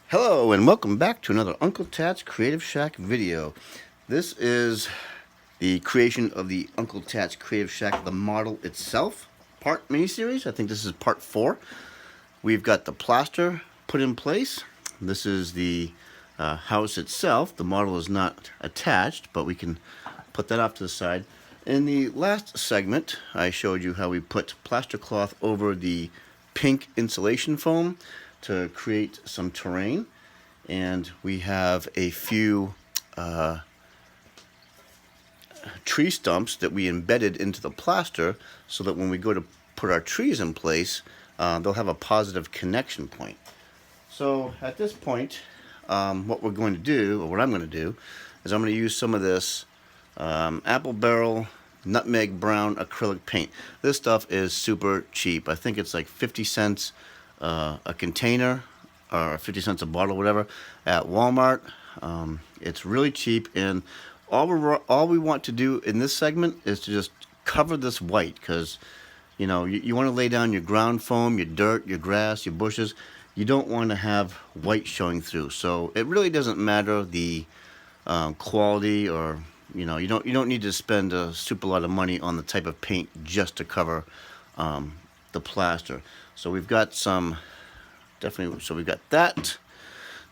Hello and welcome back to another Uncle Tats Creative Shack video. This is the creation of the Uncle Tats Creative Shack, the model itself, part miniseries. I think this is part 4. We've got the plaster put in place. This is the house itself. The model is not attached, but we can put that off to the side. In the last segment, I showed you how we put plaster cloth over the pink insulation foam to create some terrain, and we have a few tree stumps that we embedded into the plaster so that when we go to put our trees in place, they'll have a positive connection point. So at this point, what we're going to do, or what I'm going to do, is I'm going to use some of this apple barrel nutmeg brown acrylic paint. This stuff is super cheap. I think it's like 50 cents a container, or 50 cents a bottle, whatever, at Walmart. It's really cheap, and all we want to do in this segment is to just cover this white, because you know you want to lay down your ground foam, your dirt, your grass, your bushes. You don't want to have white showing through. So it really doesn't matter the quality, or you don't need to spend a super lot of money on the type of paint just to cover the plaster. So we've got some, definitely, so we've got that.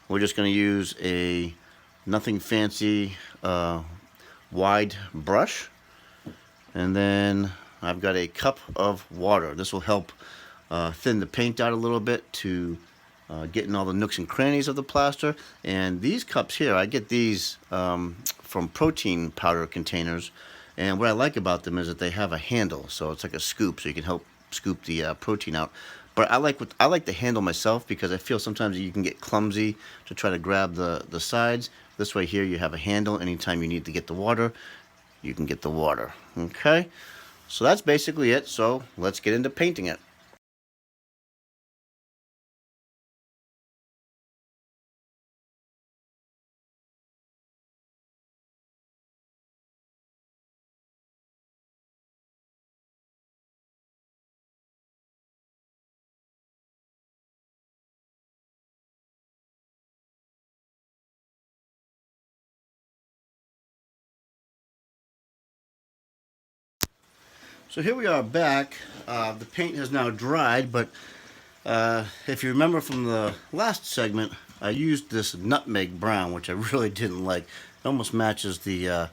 We're just going to use a nothing fancy wide brush, and then I've got a cup of water. This will help thin the paint out a little bit to get in all the nooks and crannies of the plaster. And these cups here, I get these from protein powder containers, and what I like about them is that they have a handle, so it's like a scoop, so you can help scoop the protein out. But I like the handle myself, because I feel sometimes you can get clumsy to try to grab the sides. This way here you have a handle. Anytime you need to get the water, you can get the water. Okay, so that's basically it. So let's get into painting it. So here we are back. The paint has now dried, but if you remember from the last segment, I used this nutmeg brown, which I really didn't like. It almost matches the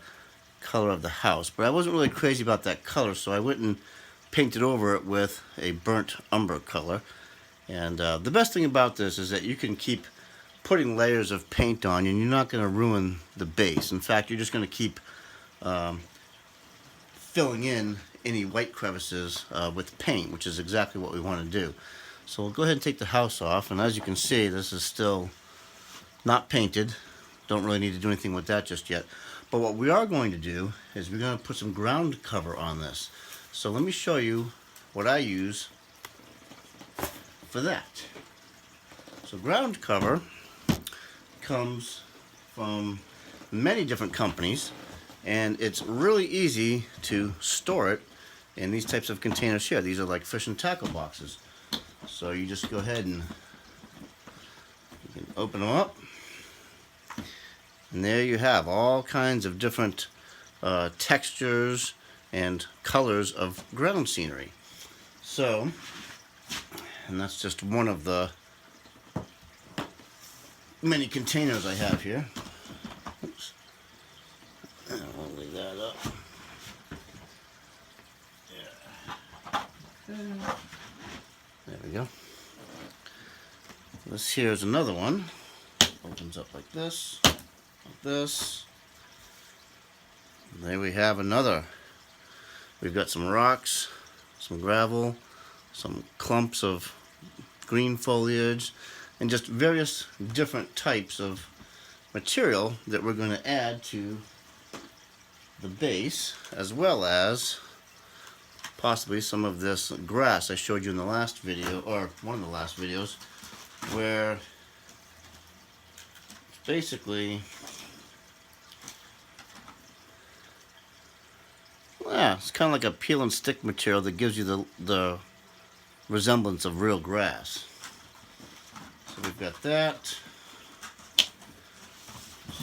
color of the house, but I wasn't really crazy about that color, so I went and painted over it with a burnt umber color. And the best thing about this is that you can keep putting layers of paint on, and you're not going to ruin the base. In fact, you're just going to keep filling in any white crevices with paint, which is exactly what we want to do. So we'll go ahead and take the house off, and as you can see, this is still not painted. Don't really need to do anything with that just yet. But what we are going to do is we're going to put some ground cover on this. So let me show you what I use for that. So ground cover comes from many different companies, and it's really easy to store it in these types of containers here. These are like fish and tackle boxes. So you just go ahead and you can open them up, and there you have all kinds of different textures and colors of ground scenery. So, and that's just one of the many containers I have here. Oops. I'll leave that up. Yeah. There we go. This here is another one. Opens up like this, like this. And there we have another. We've got some rocks, some gravel, some clumps of green foliage, and just various different types of material that we're going to add to the base, as well as possibly some of this grass I showed you in the last video, or one of the last videos, where it's basically, yeah, it's kind of like a peel and stick material that gives you the resemblance of real grass. So we've got that.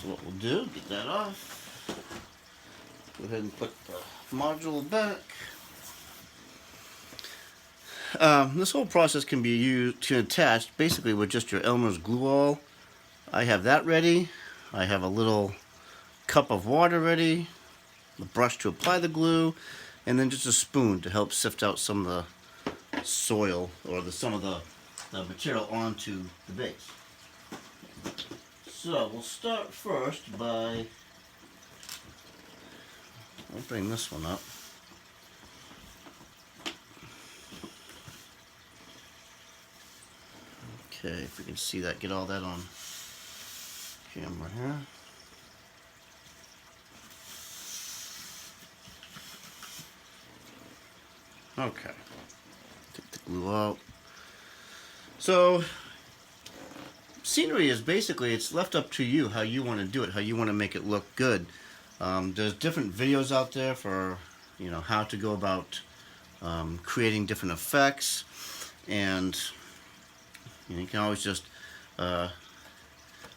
So what we'll do, get that off. Go ahead and put the module back. This whole process can be used to attach basically with just your Elmer's glue all. I have that ready. I have a little cup of water ready, the brush to apply the glue, and then just a spoon to help sift out some of the soil or some of the material onto the base. So we'll start first by, I'll bring this one up. Okay, if we can see that, get all that on camera here. Okay, take the glue out. So, scenery is basically, it's left up to you how you want to do it, how you want to make it look good. There's different videos out there for, you know, how to go about creating different effects, and you can always just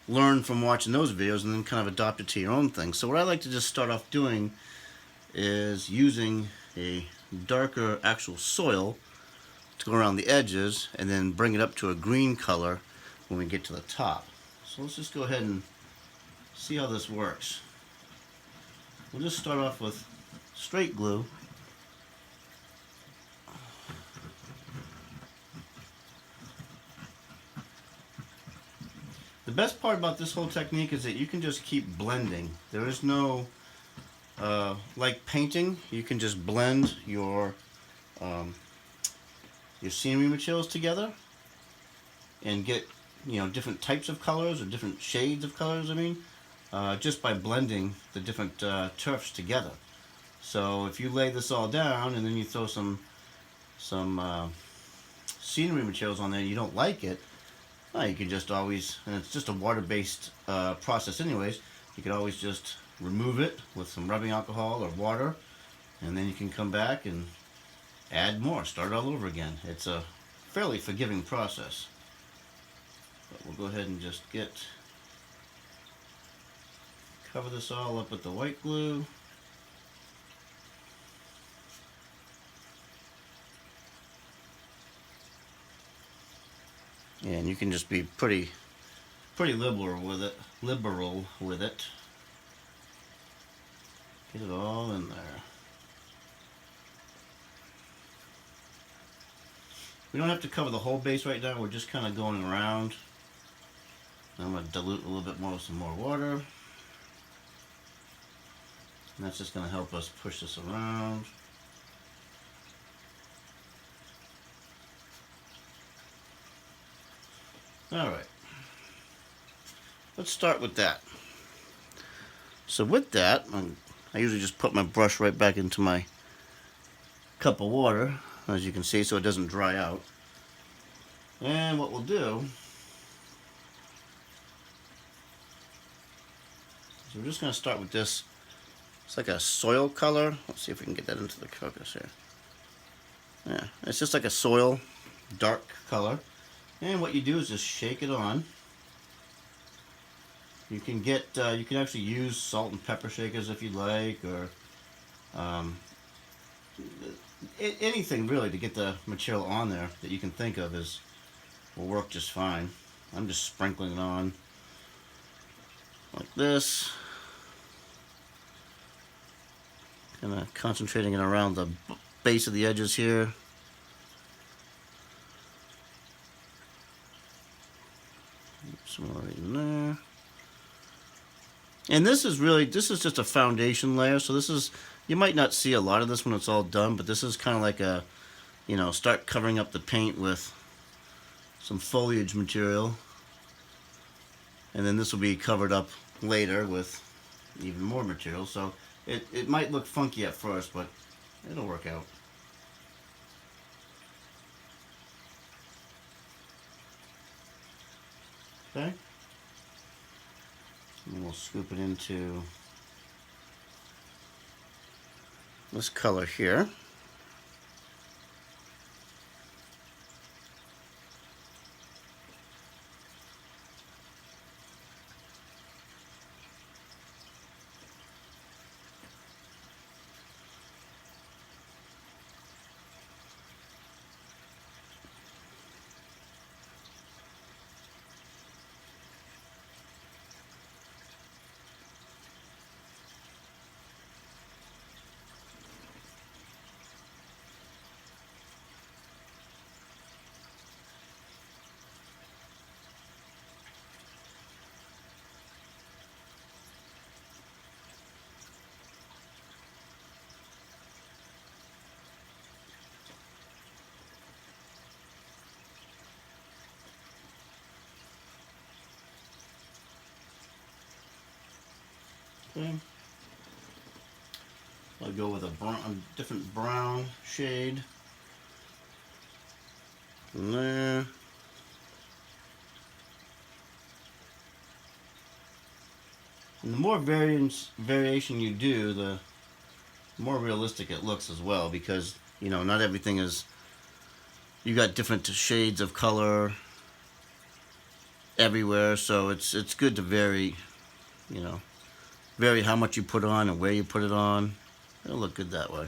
learn from watching those videos and then kind of adopt it to your own thing. So what I like to just start off doing is using a darker actual soil to go around the edges and then bring it up to a green color when we get to the top. So let's just go ahead and see how this works. We'll just start off with straight glue. The best part about this whole technique is that you can just keep blending. There is no, like painting, you can just blend your scenery materials together and get, you know, different types of colors or different shades of colors, I mean, just by blending the different turfs together. So if you lay this all down and then you throw some scenery materials on there and you don't like it, you can just always, and it's just a water-based process anyways, you can always just remove it with some rubbing alcohol or water, and then you can come back and add more, start all over again. It's a fairly forgiving process. But we'll go ahead and just cover this all up with the white glue. And you can just be pretty liberal with it. Get it all in there. We don't have to cover the whole base right now. We're just kind of going around. I'm going to dilute a little bit more with some more water. And that's just going to help us push this around. Alright, let's start with that. So with that, I usually just put my brush right back into my cup of water, as you can see, so it doesn't dry out. And what we'll do is we're just going to start with this. It's like a soil color. Let's see if we can get that into the focus here. Yeah, it's just like a soil, dark color. And what you do is just shake it on. You can get, you can actually use salt and pepper shakers if you like, or anything really to get the material on there that you can think of will work just fine. I'm just sprinkling it on like this, kind of concentrating it around the base of the edges here. Some more right in there. And this is just a foundation layer, so you might not see a lot of this when it's all done, but this is kind of like a, you know, start covering up the paint with some foliage material, and then this will be covered up later with even more material, so it might look funky at first, but it'll work out. Okay, and we'll scoop it into this color here. Okay. I'll go with a different brown shade. And there. And the more variation you do, the more realistic it looks as well, because you know not everything is. You got different shades of color everywhere, so it's good to vary. You know, vary how much you put on and where you put it on. It'll look good that way.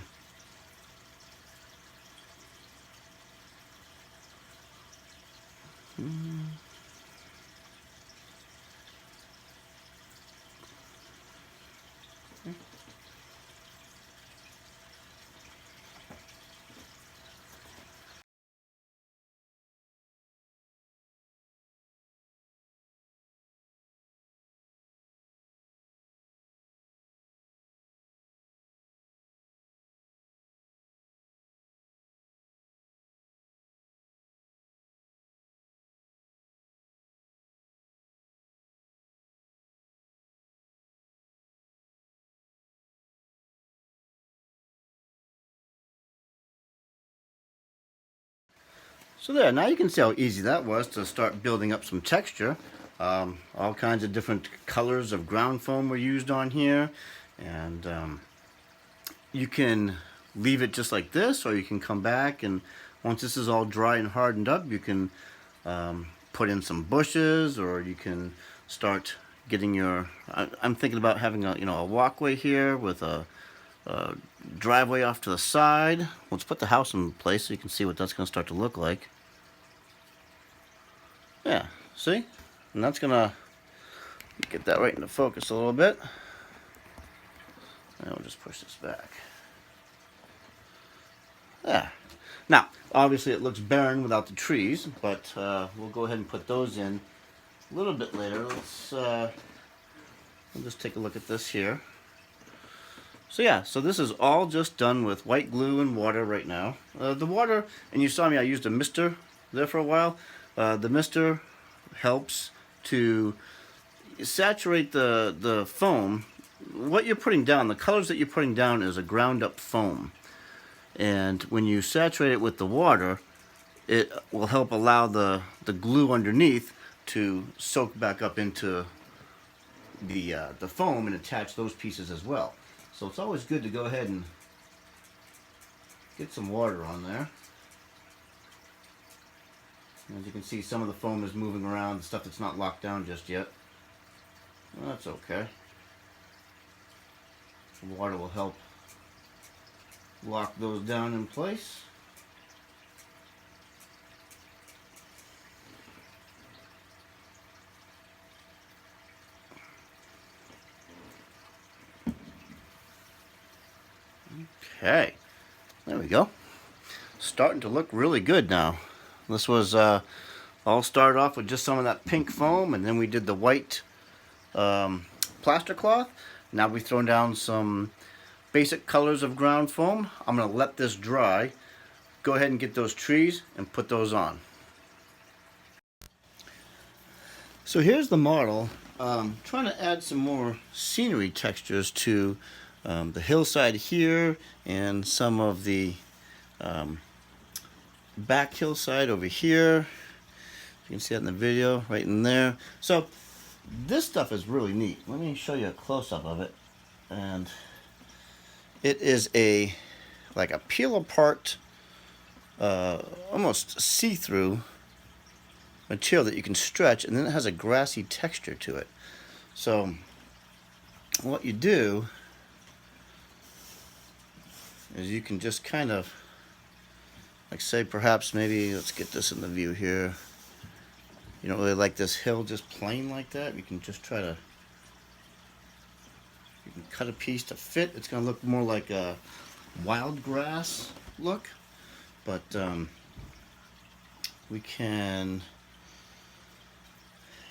So there, now you can see how easy that was to start building up some texture. All kinds of different colors of ground foam were used on here, and you can leave it just like this, or you can come back and once this is all dry and hardened up, you can put in some bushes, or you can start getting your. I'm thinking about having a walkway here with a driveway off to the side. Let's put the house in place so you can see what that's going to start to look like. Yeah, see? And that's going to get that right into focus a little bit. And we'll just push this back. There. Now, obviously it looks barren without the trees, but we'll go ahead and put those in a little bit later. We'll just take a look at this here. So yeah, so this is all just done with white glue and water right now. The water, and you saw me, I used a mister there for a while. The mister helps to saturate the foam. What you're putting down, the colors that you're putting down is a ground up foam. And when you saturate it with the water, it will help allow the glue underneath to soak back up into the foam and attach those pieces as well. So it's always good to go ahead and get some water on there. As you can see, some of the foam is moving around, the stuff that's not locked down just yet. Well, that's okay. The water will help lock those down in place. Okay, there we go. Starting to look really good now. This was all started off with just some of that pink foam, and then we did the white plaster cloth. Now we've thrown down some basic colors of ground foam. I'm going to let this dry. Go ahead and get those trees and put those on. So here's the model. Trying to add some more scenery textures to the hillside here and some of the back hillside over here. You can see that in the video right in there. So this stuff is really neat. Let me show you a close-up of it. And it is like a peel apart, almost see-through material that you can stretch, and then it has a grassy texture to it. So what you do is you can just kind of, like say perhaps maybe, let's get this in the view here. You don't really like this hill just plain like that. You can just try to, you can cut a piece to fit. It's going to look more like a wild grass look, but we can,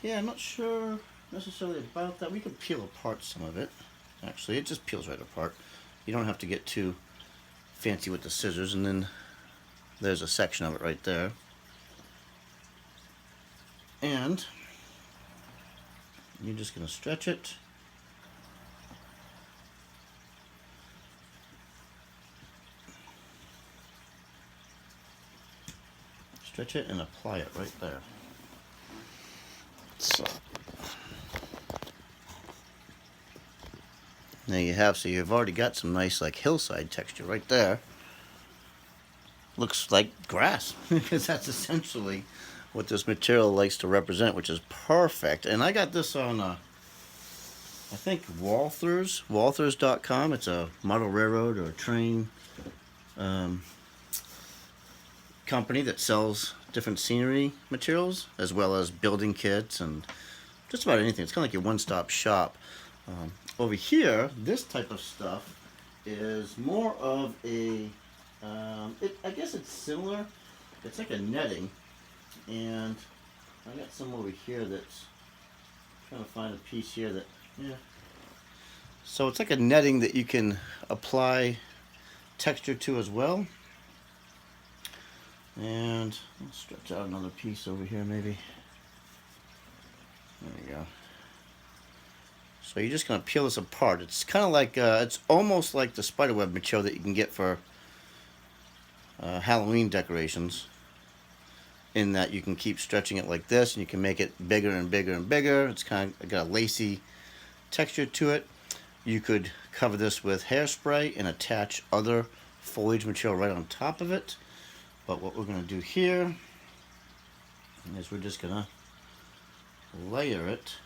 yeah, I'm not sure necessarily about that. We could peel apart some of it. Actually, it just peels right apart. You don't have to get too fancy with the scissors, and then there's a section of it right there. And you're just going to stretch it stretch it and apply it right there. So there you have, so you've already got some nice like hillside texture right there. Looks like grass because that's essentially what this material likes to represent, which is perfect. And I got this on I think Walthers.com. It's a model railroad or a train company that sells different scenery materials as well as building kits and just about anything. It's kind of like your one-stop shop. Over here, this type of stuff is more of a I guess it's similar. It's like a netting, and I got some over here that's trying to find a piece here that, yeah. So it's like a netting that you can apply texture to as well. And let's stretch out another piece over here maybe. There we go. So you're just going to peel this apart. It's kind of like, it's almost like the spiderweb material that you can get for Halloween decorations, in that you can keep stretching it like this and you can make it bigger and bigger and bigger. It's kind of got a lacy texture to it. You could cover this with hairspray and attach other foliage material right on top of it. But what we're going to do here is we're just going to layer it .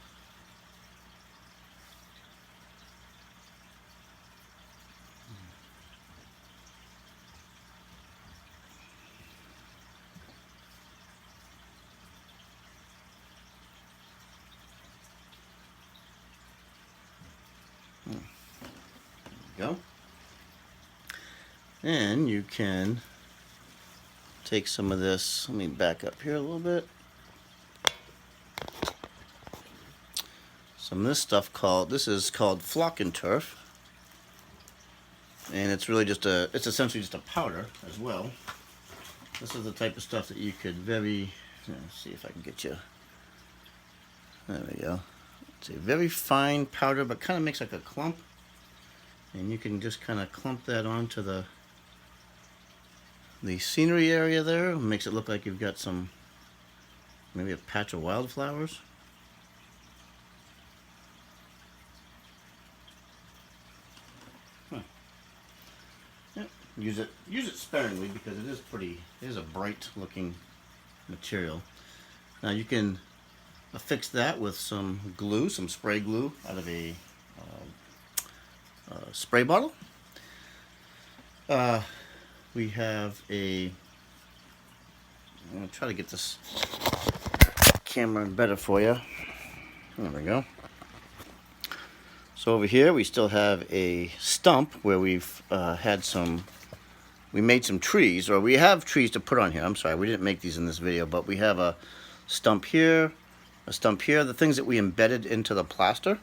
Go. And you can take some of this, let me back up here a little bit. Some of this stuff this is called flock and turf. And it's really just it's essentially just a powder as well. This is the type of stuff that you could let's see if I can get you, there we go. It's a very fine powder, but kind of makes like a clump. And you can just kind of clump that onto the scenery area there. It makes it look like you've got some, maybe a patch of wildflowers. Huh. Yep. Use it sparingly because it is a bright looking material. Now you can affix that with some glue, some spray glue out of a spray bottle. We have I'm going to try to get this camera better for you. There we go. So over here we still have a stump where we've we made some trees, or we have trees to put on here. I'm sorry, we didn't make these in this video, but we have a stump here, a stump here, the things that we embedded into the plaster.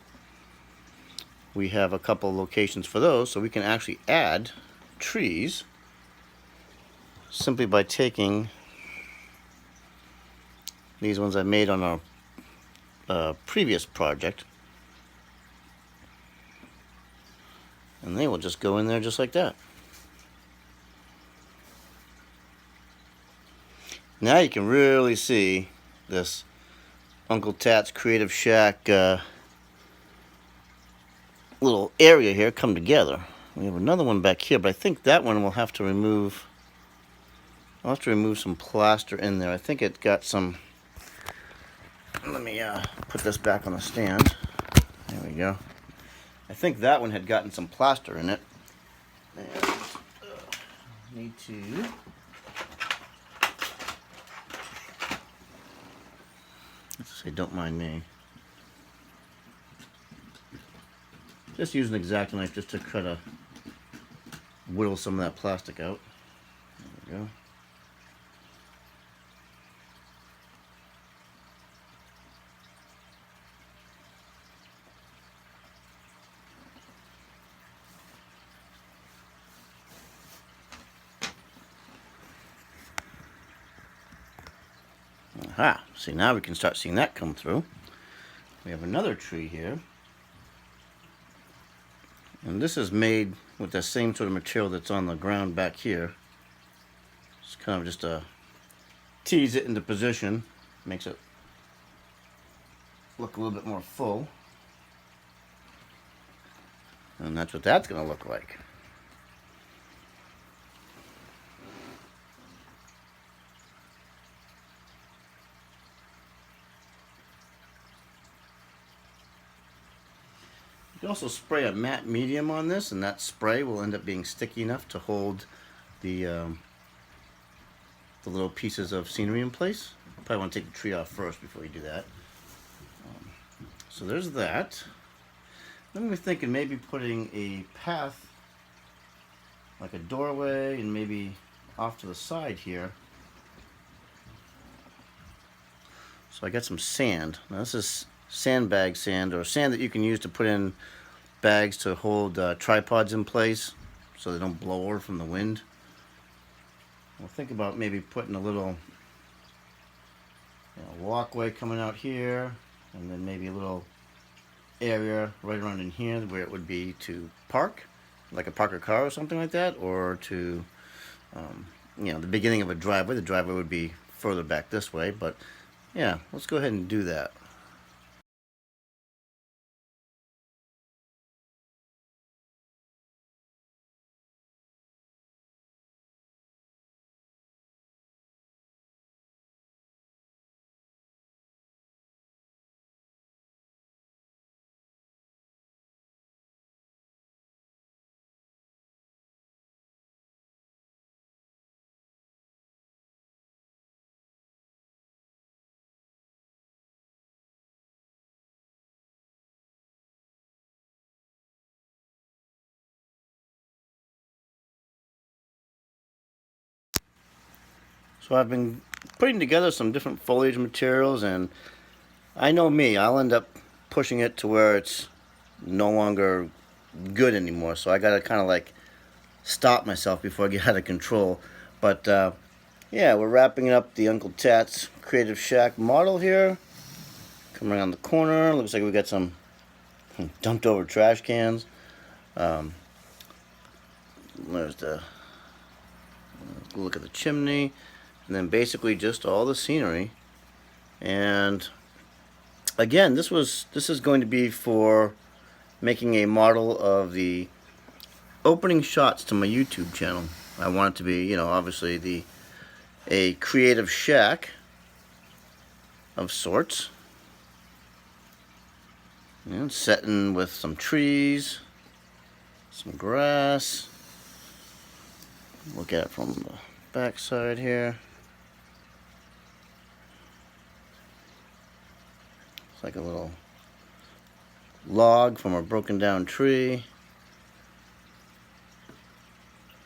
We have a couple locations for those, so we can actually add trees simply by taking these ones I made on our previous project, and they will just go in there just like that. Now you can really see this Uncle Tats Creative Shack little area here come together. We have another one back here, but I think that one we'll have to remove. I'll have to remove some plaster in there. I think it got some. Let me put this back on the stand. There we go. I think that one had gotten some plaster in it. And need to. Let's say, don't mind me. Just use an X-Acto knife just to kind of whittle some of that plastic out. There we go. Aha! See, now we can start seeing that come through. We have another tree here. And this is made with the same sort of material that's on the ground back here. It's kind of just a tease it into position, makes it look a little bit more full. And that's what that's going to look like. You can also spray a matte medium on this, and that spray will end up being sticky enough to hold the little pieces of scenery in place. Probably want to take the tree off first before you do that. So there's that. Then we're thinking maybe putting a path, like a doorway, and maybe off to the side here. So I got some sand. Now this is sandbag sand, or sand that you can use to put in bags to hold tripods in place so they don't blow over from the wind. We'll think about maybe putting a little walkway coming out here, and then maybe a little area right around in here where it would be to park, like a park a car or something like that, or to the beginning of a driveway. The driveway would be further back this way, but yeah, let's go ahead and do that. So I've been putting together some different foliage materials, and I know me, I'll end up pushing it to where it's no longer good anymore. So I gotta kind of like stop myself before I get out of control. But yeah, we're wrapping up the Uncle Tats Creative Shack model here. Coming around the corner, looks like we got some dumped over trash cans. There's the look at the chimney, and then basically just all the scenery. And again, this is going to be for making a model of the opening shots to my YouTube channel. I want it to be, obviously a creative shack of sorts. Setting with some trees, some grass. Look at it from the back side here. It's like a little log from a broken down tree.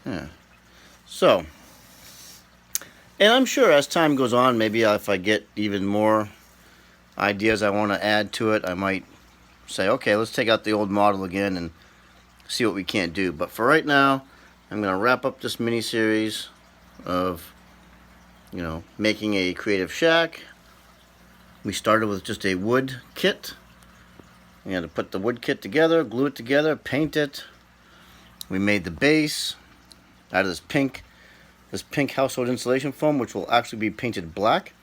Yeah. So, and I'm sure as time goes on, maybe if I get even more ideas I want to add to it, I might say, okay, let's take out the old model again and see what we can't do. But for right now, I'm going to wrap up this mini-series of, making a creative shack. We started with just a wood kit. We had to put the wood kit together, glue it together, paint it. We made the base out of this pink household insulation foam, which will actually be painted black.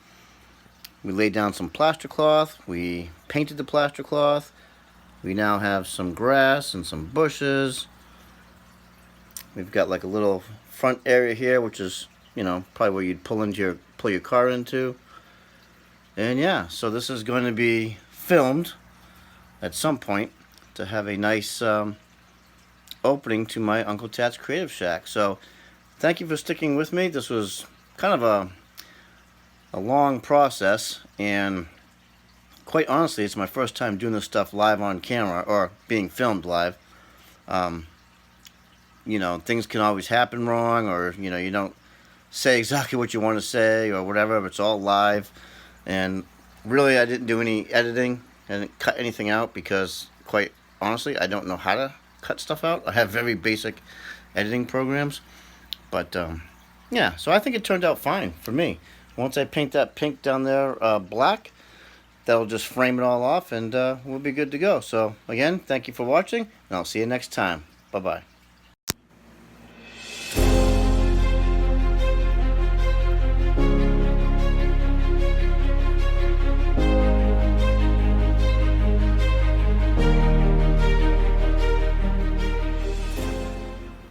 We laid down some plaster cloth. We painted the plaster cloth. We now have some grass and some bushes. We've got like a little front area here, which is, probably where you'd pull your car into. And yeah, so this is going to be filmed at some point to have a nice opening to my Uncle Tats Creative Shack. So thank you for sticking with me. This was kind of a long process, and quite honestly, it's my first time doing this stuff live on camera, or being filmed live. Things can always happen wrong, or, you don't say exactly what you want to say or whatever, but it's all live. And really, I didn't do any editing. I didn't cut anything out because, quite honestly, I don't know how to cut stuff out. I have very basic editing programs. But, yeah, so I think it turned out fine for me. Once I paint that pink down there black, that'll just frame it all off, and we'll be good to go. So, again, thank you for watching, and I'll see you next time. Bye-bye.